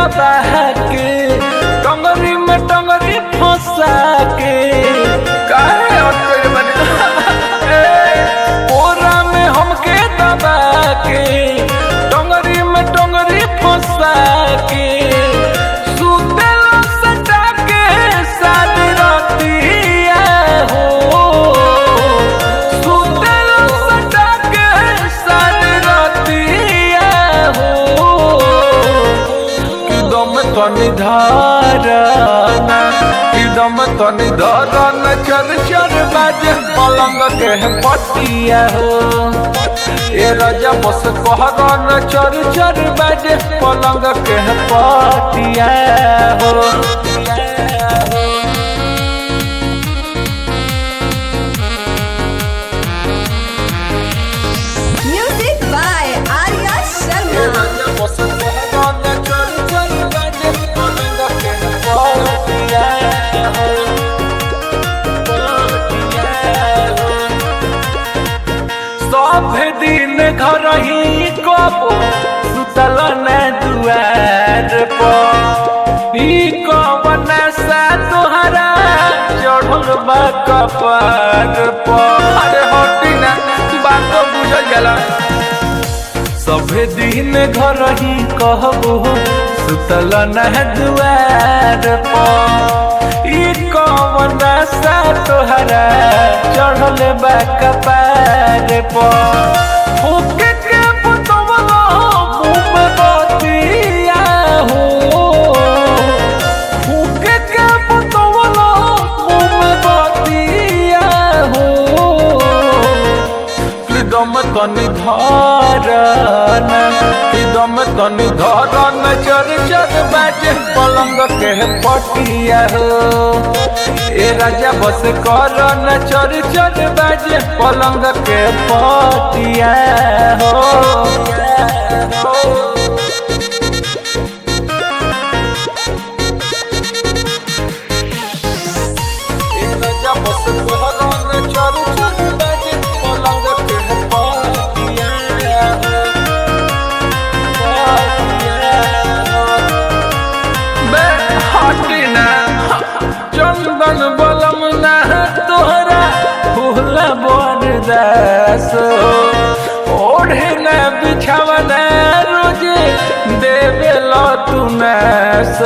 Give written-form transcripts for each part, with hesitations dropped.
दबा के टंगरी में टंगरी फंसा के काहे अटके बने कोरा में हमके दबा के टंगरी में टंगरी फंसा के सुतेला सटा के सारी रातिया हो सुतेला सटा के सारी रातिया हो किदम तनी धारना किदम तनी धारना चर चर बाजे पलंग के पटिया हो ए राजा बस कहरन चर चर बाजे पलंग के पटिया हो Music by Arya Sharma. बस कहरन चर चर बाजे पलंग के पटिया हो सब दिन घर ही कबो सुतल न दुआर पर ई कवन सा तोहरा चढ़ल बा कपार पर अरे हटी ना बात बुझ गेला सब दिन घर ही कहबो सुतल न दुआर पर ई कवन सा तोहरा चढ़ल बा कपार पर फूके के पुतवला मुँह में बतिया हो फूके के पुतवला मुँह में बतिया हो किदम तनी धारना किदम तनी धारना चर चर बाजे पलंग के पटिया हो ए राजा बस करन चर चर बाजे पलंग के पटिया हो ए राजा बस करन चर चर बाजे पलंग के पटिया हो बे हटिना चंदन बलम ना तोहरा भूला बरदास ओढ़े न बिछावना रोजे देवे लो तू नास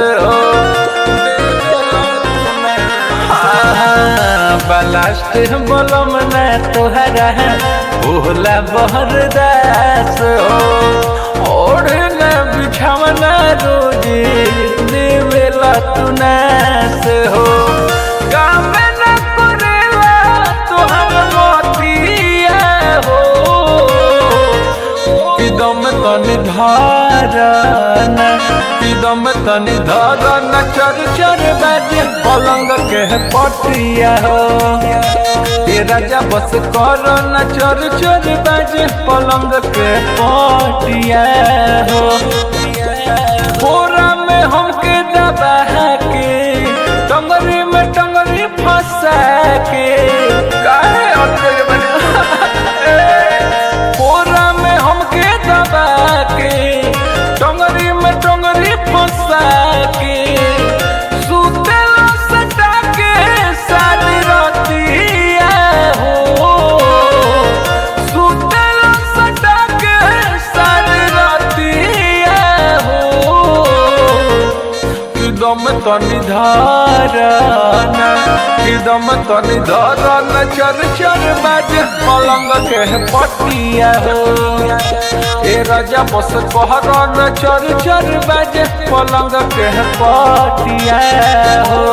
बलास्ट बलम ना तोहरा भूला बरदास ओढ़े न बिछावना रोजे देवे लो तू नास हो काम न करेला तोहर मोतिया हो किदम तनी धारना किदम तनी धारना चर चर बाजे पलंग के पटिया हो ए राजा बस करना चर चर बाजे पलंग के पटिया हो कोरा में हमके दबा के टंगरी में टंगरी फंसा के काहे अटके बने कोरा में हमके दबा के टंगरी में टंगरी फंसा के सुतेला सटा के सारी रातिया हो सुतेला सटा के सारी रातिया हो किदम तनी धारना किदम तनी धारना चर चर बाजे पलंग के पटिया हो ए राजा बस कहरन चर चर बाजे पलंग के पटिया हो।